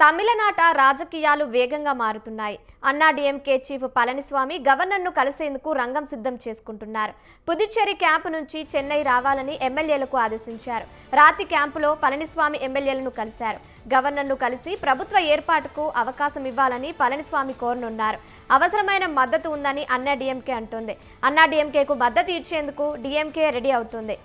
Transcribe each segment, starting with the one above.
తమిళనాట రాజకీయాలు వేగంగా మారుతున్నాయి. అన్నాడీఎంకే చీఫ్ పళనిస్వామి గవర్నర్ను కలిసేందుకు రంగం సిద్ధం చేసుకుంటున్నారు. పుదుచ్చేరి క్యాంపు నుంచి చెన్నై రావాలని ఎమ్మెల్యేలకు ఆదేశించారు. రాతి క్యాంపులో పళనిస్వామి ఎమ్మెల్యేలను కలిశారు. గవర్నర్ను కలిసి ప్రభుత్వ ఏర్పాటుకు అవకాశం ఇవ్వాలని పళనిస్వామి కోరనున్నారు. అవసరమైన మద్దతు ఉందని అన్నాడీఎంకే అంటోంది. అన్నాడీఎంకేకు మద్దతు ఇచ్చేందుకు డీఎంకే రెడీ అవుతుంది.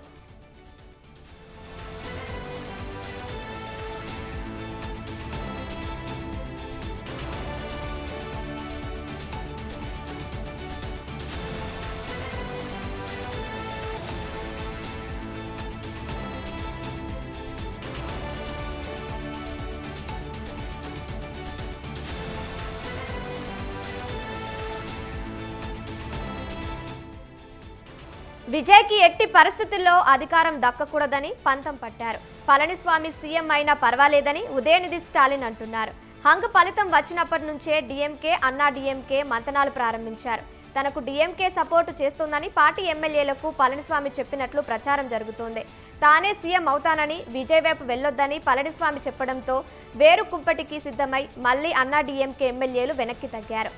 విజయ్కి ఎట్టి పరిస్థితుల్లో అధికారం దక్కకూడదని పంతం పట్టారు. పళనిస్వామి సీఎం అయినా పర్వాలేదని ఉదయనిధి స్టాలిన్ అంటున్నారు. హంగ్ ఫలితం వచ్చినప్పటి నుంచే డీఎంకే అన్నాడీఎంకే మంతనాలు ప్రారంభించారు. తనకు డీఎంకే సపోర్టు చేస్తోందని పార్టీ ఎమ్మెల్యేలకు పళనిస్వామి చెప్పినట్లు ప్రచారం జరుగుతోంది. తానే సీఎం అవుతానని విజయ్ వైపు వెళ్లొద్దని పళనిస్వామి చెప్పడంతో వేరు కుంపటికి సిద్ధమై మళ్లీ అన్నాడీఎంకే ఎమ్మెల్యేలు వెనక్కి తగ్గారు.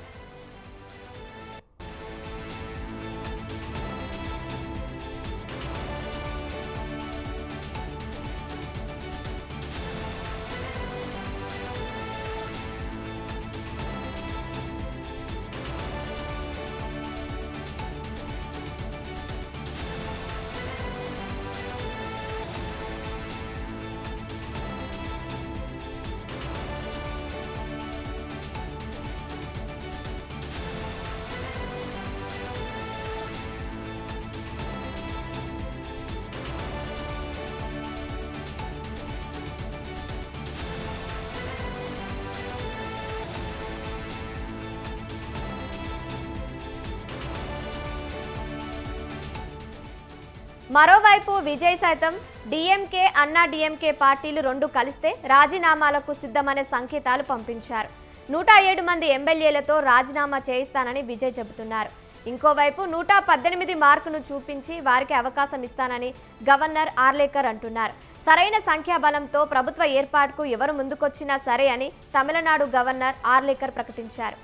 మరోవైపు విజయ్ సైతం డీఎంకే అన్నాడీఎంకే పార్టీలు రెండు కలిస్తే రాజీనామాలకు సిద్ధమనే సంకేతాలు పంపించారు. 107 మంది ఎమ్మెల్యేలతో రాజీనామా చేయిస్తానని విజయ్ చెబుతున్నారు. ఇంకోవైపు 118 మార్కును చూపించి వారికి అవకాశం ఇస్తానని గవర్నర్ ఆర్లేకర్ అంటున్నారు. సరైన సంఖ్యాబలంతో ప్రభుత్వ ఏర్పాటుకు ఎవరు ముందుకొచ్చినా సరే అని తమిళనాడు గవర్నర్ ఆర్లేకర్ ప్రకటించారు.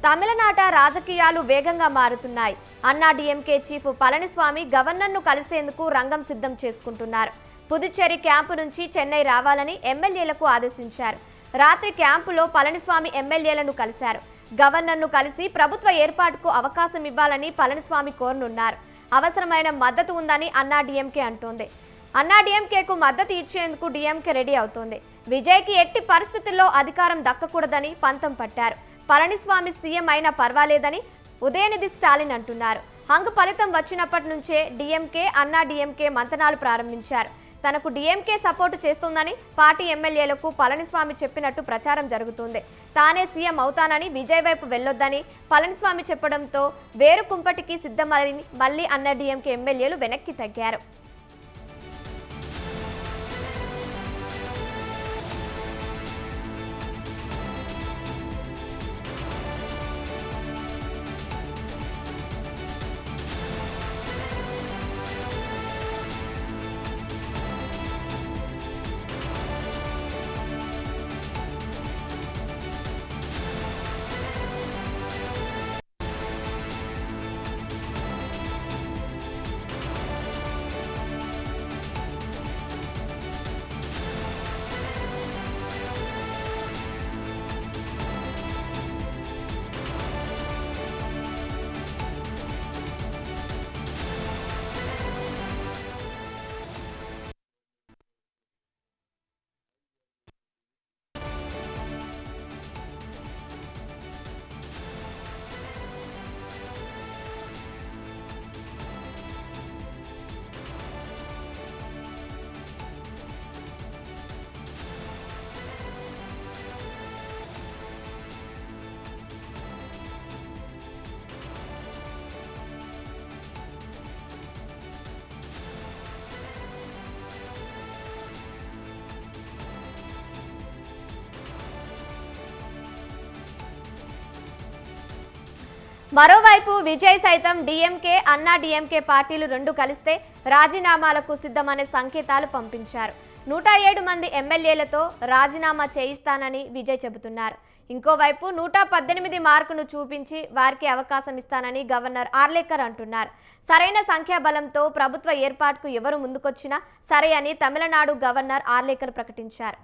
తమిళనాట రాజకీయాలు వేగంగా మారుతున్నాయి. అన్నాడీఎంకే చీఫ్ పళనిస్వామి గవర్నర్ను కలిసేందుకు రంగం సిద్ధం చేసుకుంటున్నారు. పుదుచ్చేరి క్యాంపు నుంచి చెన్నై రావాలని ఎమ్మెల్యేలకు ఆదేశించారు. రాత్రి క్యాంపులో పళనిస్వామి ఎమ్మెల్యేలను కలిశారు. గవర్నర్ను కలిసి ప్రభుత్వ ఏర్పాటుకు అవకాశం ఇవ్వాలని పళనిస్వామి కోరనున్నారు. అవసరమైన మద్దతు ఉందని అన్నాడీఎంకే అంటోంది. అన్నాడీఎంకేకు మద్దతు ఇచ్చేందుకు డీఎంకే రెడీ అవుతోంది. విజయ్కి ఎట్టి పరిస్థితుల్లో అధికారం దక్కకూడదని పంతం పట్టారు. పళనిస్వామి సీఎం అయినా పర్వాలేదని ఉదయనిధి స్టాలిన్ అంటున్నారు. హంగ్ ఫలితం వచ్చినప్పటి నుంచే డీఎంకే అన్నాడీఎంకే మంతనాలు ప్రారంభించారు. తనకు డీఎంకే సపోర్టు చేస్తోందని పార్టీ ఎమ్మెల్యేలకు పళనిస్వామి చెప్పినట్టు ప్రచారం జరుగుతోంది. తానే సీఎం అవుతానని విజయ్ వైపు వెళ్లొద్దని పళనిస్వామి చెప్పడంతో వేరు కుంపటికి సిద్ధమని మళ్లీ అన్నాడీఎంకే ఎమ్మెల్యేలు వెనక్కి తగ్గారు. మరోవైపు విజయ్ సైతం డీఎంకే అన్నా డీఎంకే పార్టీలు రెండు కలిస్తే రాజీనామాలకు సిద్ధమనే సంకేతాలు పంపించారు. 107 మంది ఎమ్మెల్యేలతో రాజీనామా చేయిస్తానని విజయ్ చెబుతున్నారు. ఇంకోవైపు 118 మార్కును చూపించి వారికి అవకాశం ఇస్తానని గవర్నర్ ఆర్లేకర్ అంటున్నారు. సరైన సంఖ్యాబలంతో ప్రభుత్వ ఏర్పాటుకు ఎవరు ముందుకొచ్చినా సరే అని తమిళనాడు గవర్నర్ ఆర్లేకర్ ప్రకటించారు.